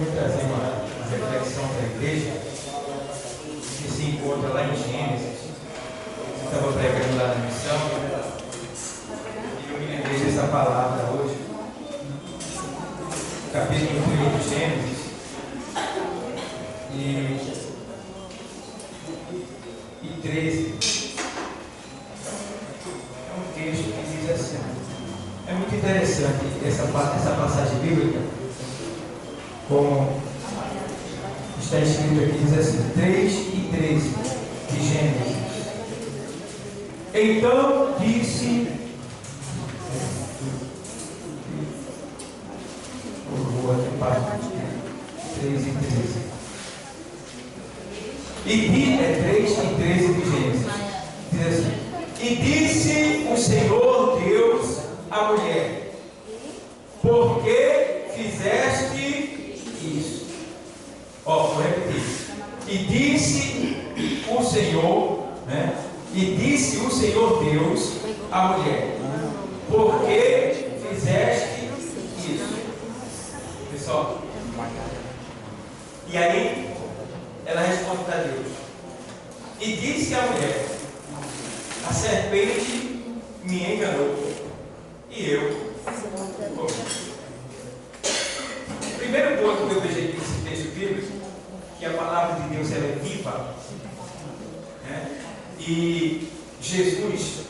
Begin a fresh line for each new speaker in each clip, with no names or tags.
vou trazer uma reflexão para a igreja que se encontra lá em Gênesis. Eu estava pregando lá na missão e eu me lembrei dessa palavra hoje. Capítulo 1 de Gênesis. E 13. É um texto que diz assim. É muito interessante essa passagem bíblica, como está escrito aqui, diz assim, 3 e 13 de Gênesis. Então disse, vou aqui para 3 e 13. É 3 e 13 de Gênesis. Diz assim, e disse o Senhor Deus à mulher, por que fizeste isso? Vou repetir. E disse o Senhor, e disse o Senhor Deus à mulher, por que fizeste isso? Pessoal, e aí ela responde para Deus, e disse à mulher, a serpente me enganou, e eu comi. O primeiro ponto que eu vejo aqui nesse texto bíblico, que a palavra de Deus ela é viva, e Jesus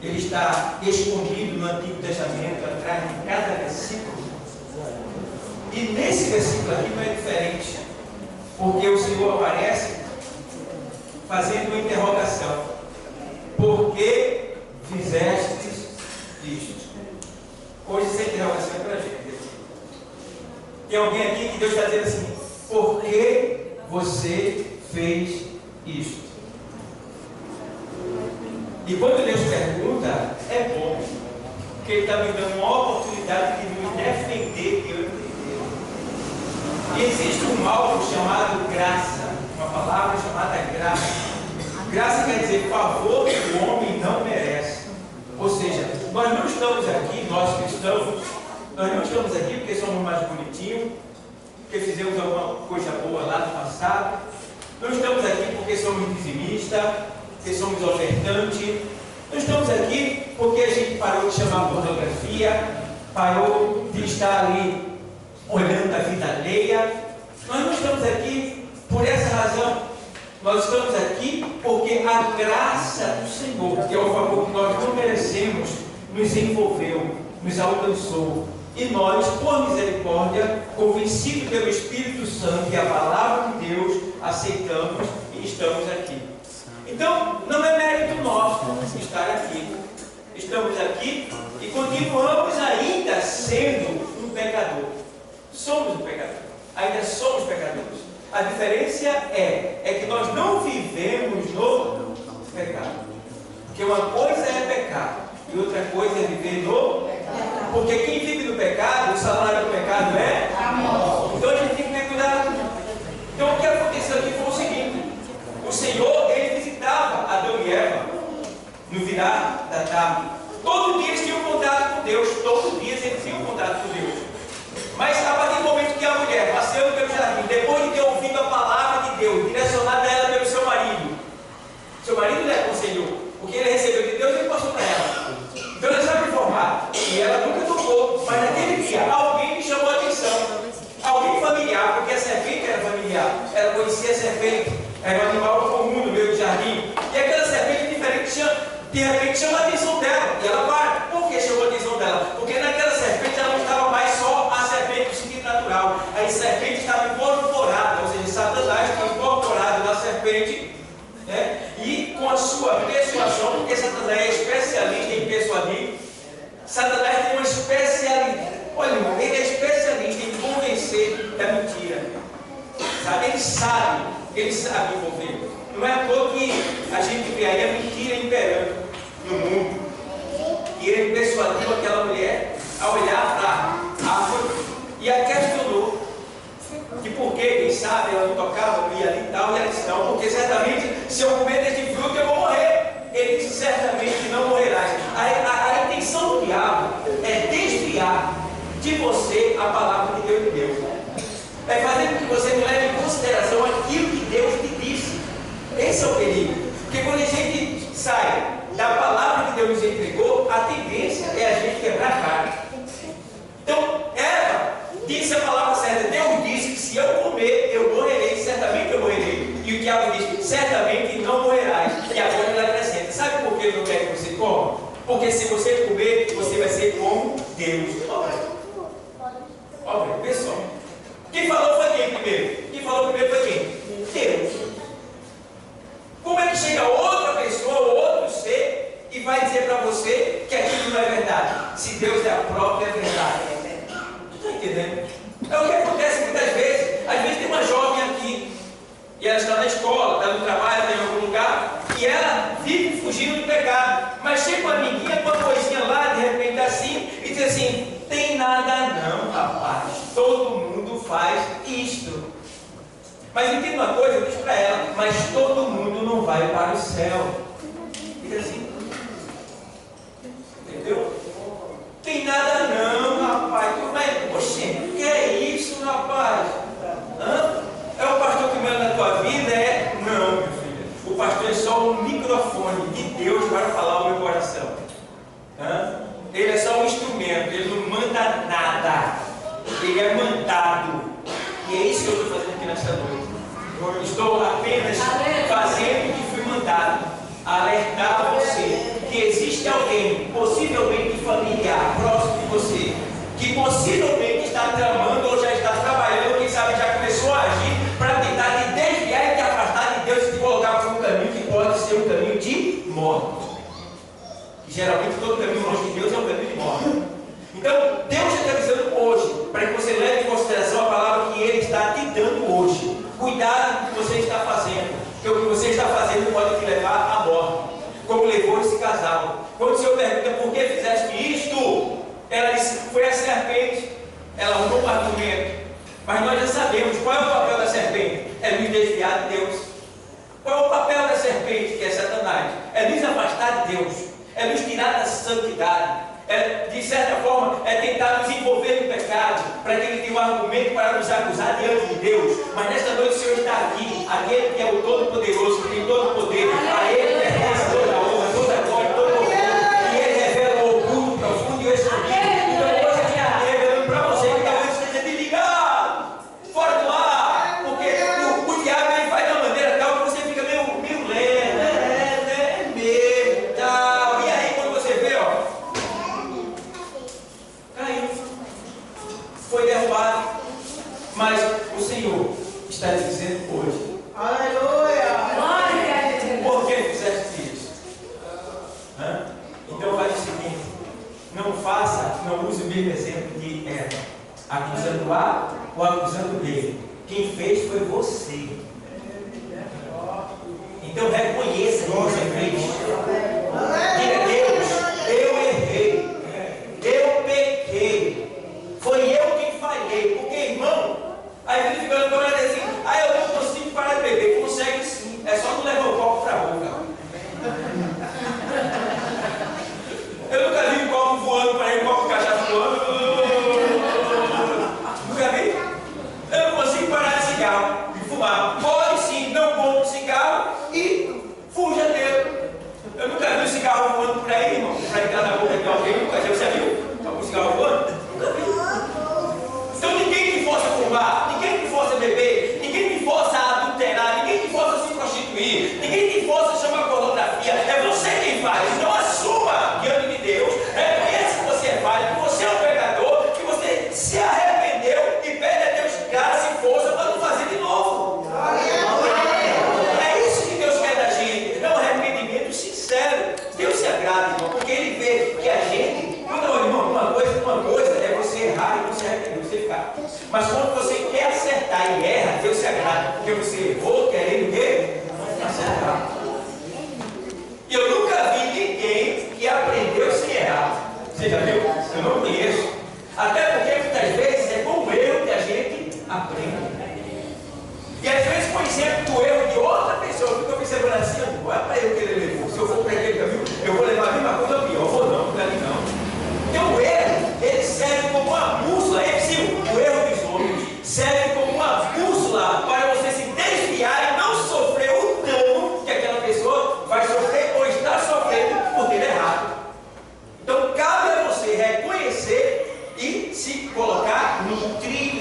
ele está escondido no Antigo Testamento atrás de cada versículo, e nesse versículo aqui não é diferente, porque o Senhor aparece fazendo uma interrogação: por que fizestes isto? Hoje essa interrogação é para a gente. Tem alguém aqui que Deus está dizendo assim: por que você fez isto? E quando Deus pergunta, é bom, porque Ele está me dando uma oportunidade de me defender diante de Deus. E existe um algo chamado graça, uma palavra chamada graça. Graça quer dizer favor que o homem não merece. Ou seja, nós não estamos aqui, nós cristãos, nós não estamos aqui porque somos mais bonitinhos, porque fizemos alguma coisa boa lá no passado. Não estamos aqui porque somos dizimistas, porque somos ofertantes. Não estamos aqui porque a gente parou de chamar pornografia, parou de estar ali olhando a vida alheia. Nós não estamos aqui por essa razão. Nós estamos aqui porque a graça do Senhor, que é o favor que nós não merecemos, nos envolveu, nos alcançou. E nós, por misericórdia, convencidos pelo Espírito Santo e a palavra de Deus, aceitamos e estamos aqui. Então, não é mérito nosso estar aqui. Estamos aqui e continuamos ainda sendo um pecador. Somos um pecador. Ainda somos pecadores. A diferença é que nós não vivemos no pecado. Porque uma coisa é pecado e outra coisa é viver no pecado. Porque quem vive no pecado, o salário do pecado é a morte. Então a gente tem que ter cuidado. Então o que aconteceu aqui foi o seguinte: o Senhor, Ele visitava Adão e Eva no virar da tarde. Todo dia eles tinham contato com Deus. Todos os dias eles tinham contato com Deus. Mas a partir do momento que a mulher, passeando pelo jardim, depois de ter ouvido a palavra de Deus, direcionada a ela pelo seu marido lhe aconselhou, porque ele recebeu de Deus e ele passou para ela. Então ela estava informada, e ela nunca tocou, mas naquele dia alguém lhe chamou a atenção, alguém familiar, porque a serpente era familiar, ela conhecia a serpente, era um animal comum no meio do jardim, e aquela serpente diferente de repente chama a atenção dela, e ela para. Por que chamou a atenção dela? Porque naquela serpente ela não estava mais só a serpente do sentido natural, a serpente estava incorporada, ou seja, Satanás estava incorporado na serpente, e com a sua persuasão, porque Satanás é especialista em persuadir. Satanás tem uma especialidade, olha, ele é especialista em convencer da mentira, sabe? Ele sabe envolver. Não é à toa que a gente vê aí a mentira imperando no mundo. E ele persuadiu aquela mulher a olhar para a árvore e a questionou. Que por que, quem sabe, ela não tocava, não ia ali e tal, e ela disse: não, porque certamente se eu comer deste fruto eu vou morrer. Ele disse: certamente não morrerás. A intenção do diabo é desviar de você a palavra que Deus te deu. Vai fazer com que você não leve em consideração aquilo que Deus te disse. Esse é o perigo. Porque quando a gente sai da palavra que Deus nos entregou, a tendência é a gente quebrar a cara. Então, Eva disse a palavra certa. Deus disse que se eu comer, eu morrerei, certamente eu morrerei. E o diabo disse, certamente não morrerás. E agora ele acrescenta, sabe por que ele não quer que você coma? Porque se você comer, você vai ser como Deus. Óbvio, pessoal. Quem falou foi quem primeiro? Quem falou primeiro foi quem? Deus. Como é que chega outra pessoa, outro ser, e vai dizer para você que aquilo não é verdade? Se Deus é a própria verdade. Está entendendo? É o que acontece muitas vezes. Às vezes tem uma jovem aqui, e ela está na escola, está no trabalho, está em algum lugar, e ela vive fugindo do pecado. Mas chega uma amiguinha com uma coisinha lá, de repente assim, e diz assim, tem nada não, rapaz, todo mundo faz isto. Mas entenda uma coisa, eu disse para ela, mas todo mundo não vai para o céu. Diz assim, entendeu? Tem nada não, rapaz, mas, oxe, que é isso, rapaz? Hã? É o pastor que manda na tua vida? É? Não, meu filho. O pastor é só um microfone de Deus para falar o meu coração. Hã? Ele é só um instrumento, ele não manda nada. Ele é mandado. E é isso que eu estou fazendo aqui nesta noite. Eu estou apenas fazendo o que fui mandado. Alertar você que existe alguém, possivelmente familiar, próximo de você, que possivelmente está tramando ou já está trabalhando, quem sabe já começou a agir para tentar te desviar e te afastar de Deus e te colocar por um caminho que pode ser um caminho de morte. E geralmente todo caminho longe de Deus é um caminho de morte. Então, Deus está avisando hoje, para que você leve em consideração a palavra que Ele está te dando hoje. Cuidado com o que você está fazendo, porque o que você está fazendo pode te levar à morte, como levou esse casal. Quando o Senhor pergunta por que fizeste isto, ela disse, foi a serpente. Ela arrumou um argumento, mas nós já sabemos qual é o papel da serpente: é nos desviar de Deus. Qual é o papel da serpente, que é Satanás? É nos afastar de Deus, é nos tirar da santidade, é, de certa forma, é tentar nos envolver no pecado, para que ele tenha um argumento para nos acusar diante de Deus. Mas nesta noite o Senhor está aqui, aquele que é o Todo-Poderoso, que tem todo o poder, a Ele pertence toda a honra, toda a glória, todo o louvor, e Ele revela o oculto, profundo e o escondido. Então hoje eu estou revelando para você que talvez esteja desligado, fora do ar, porque o diabo ele faz de uma maneira tal que você fica meio lento, mesmo, tal. E aí quando você vê, ó, caiu, foi derrubado. Mas o Senhor está dizendo hoje, aleluia, por que fizeste isso? Então faz o seguinte, não use o mesmo exemplo de Eva, acusando A ou acusando B. Quem fez foi você. Então reconheça que você fez. Diga, Deus, eu errei, eu pequei, foi eu quem falhei. Porque, irmão, aí ele fica olhando para ele assim, eu não consigo parar de beber. Consegue sim, é só não levar o copo para a boca. Eu nunca vi um copo voando para ele, um copo de cachaça voando. Nunca vi? Eu não consigo parar de cigarro, de fumar. Pode sim, não compro cigarro e fuja dele. Eu nunca vi um cigarro voando por aí, irmão, para entrar na boca de alguém. Nunca vi. Você viu? Algum cigarro voando? Nunca vi. Então ninguém que possa fumar, ninguém que possa beber, ninguém que possa adulterar, ninguém que possa se prostituir, ninguém que possa chamar pornografia, é você quem faz. Então assuma diante de Deus, reconheça que você é falho, que você é um pecador, que você se arrependeu e pede a Deus graça e força para não fazer de novo. É isso que Deus quer da gente, é um arrependimento sincero. Deus se agrada, irmão, porque Ele vê que a gente, não, irmão, uma coisa é você errar e não se arrepender, você ficar. Mas quando você quer acertar e erra, Deus se agrada, porque você errou querendo o quê? Acertar. E eu nunca vi ninguém que aprendeu sem errar. Você já viu? Eu não conheço. Até porque muitas vezes é com o erro que a gente aprende. E às vezes, por exemplo, do erro de outra pessoa, eu fico observando assim, não é para eu que ele levou. Se eu for para aquele caminho, eu vou levar a mesma coisa pior. Eu vou não, para mim não. Então o erro, ele serve como uma bússola, o erro dos homens serve como uma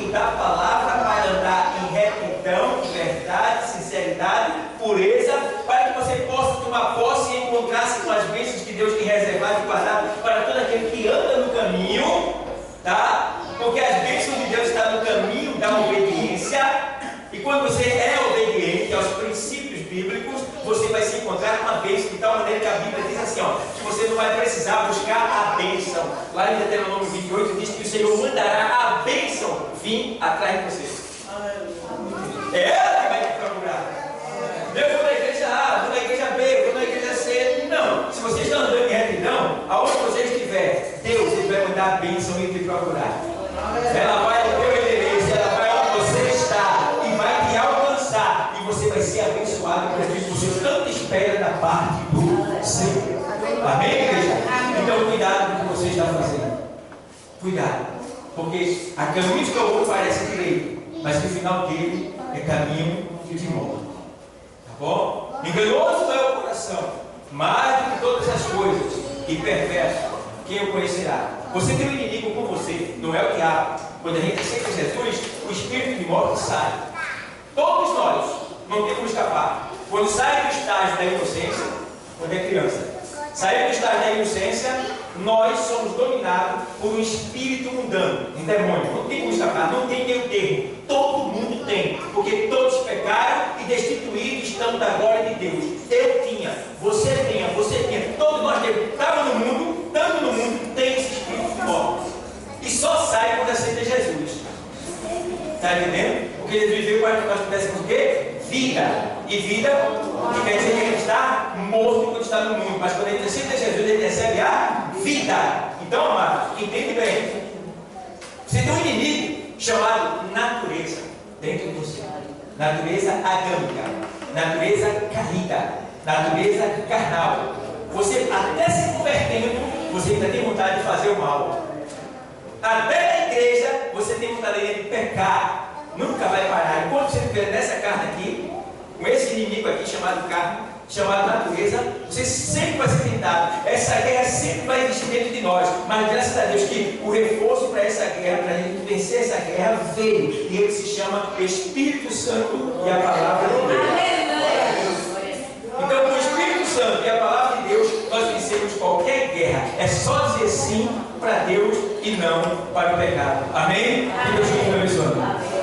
espírito da palavra para andar em retidão, verdade, sinceridade, pureza, para que você possa tomar posse e encontrar-se com as bênçãos que Deus tem reservado e guardado para todo aquele que anda no caminho, tá? Porque as bênçãos de Deus estão no caminho da obediência, e quando você é obediente aos princípios bíblicos, você vai se encontrar com a bênção, de tal maneira que a Bíblia diz assim, ó, que você não vai precisar buscar a bênção. Lá em Deuteronômio 28 diz que o Senhor mandará a bênção vir atrás de você. É ela que vai te procurar. Eu vou na igreja A, vou na igreja B, vou na igreja C. Não, se você está andando em retidão, aonde você estiver, Deus ele vai mandar a bênção e te procurar. Ela vai ao teu endereço, ela vai onde você está e vai te alcançar, e você vai ser abençoado por aquilo que você tanto espera da parte do Senhor. Amém, igreja? Então cuidado com o que você está fazendo. Cuidado, porque há caminhos que eu vou parece direito, mas que o final dele é caminho de morte. Tá bom? Enganoso é o coração, mais do que todas as coisas, e perverso, quem o conhecerá? Você tem um inimigo com você, não é o diabo. Quando a gente aceita Jesus, o espírito de morte sai. Todos nós não temos como escapar. Quando sai do estágio da inocência, quando é criança, sair do estágio da inocência, nós somos dominados por um espírito mundano, um demônio. Não tem como escapar, não tem meio termo. Todo mundo tem, porque todos pecaram e destituídos estão da glória de Deus. Eu tinha, você tinha, todos nós temos. Estava no mundo, tanto no mundo, tem esse espírito de morte. E só sai quando aceita Jesus. Está entendendo? Porque ele viveu para que nós tivéssemos o quê? Vida. E vida, que quer dizer que ele está morto quando está no mundo. Mas quando ele aceita Jesus, ele recebe a vida. Então, amado, entende bem. Você tem um inimigo chamado natureza dentro de você. Natureza adâmica, natureza caída, natureza carnal. Você até se convertendo, você ainda tem vontade de fazer o mal. Até na igreja, você tem vontade de pecar. Nunca vai parar. Enquanto você estiver nessa carne aqui, com esse inimigo aqui chamado carne, chamado natureza, você sempre vai ser tentado. Essa guerra sempre vai existir dentro de nós. Mas graças a Deus que o reforço para essa guerra, para a gente vencer essa guerra, veio. E ele se chama Espírito Santo e a Palavra de Deus. Então, com o Espírito Santo e a Palavra de Deus, nós vencemos qualquer guerra. É só dizer sim para Deus e não para o pecado. Amém? Que Deus te abençoe.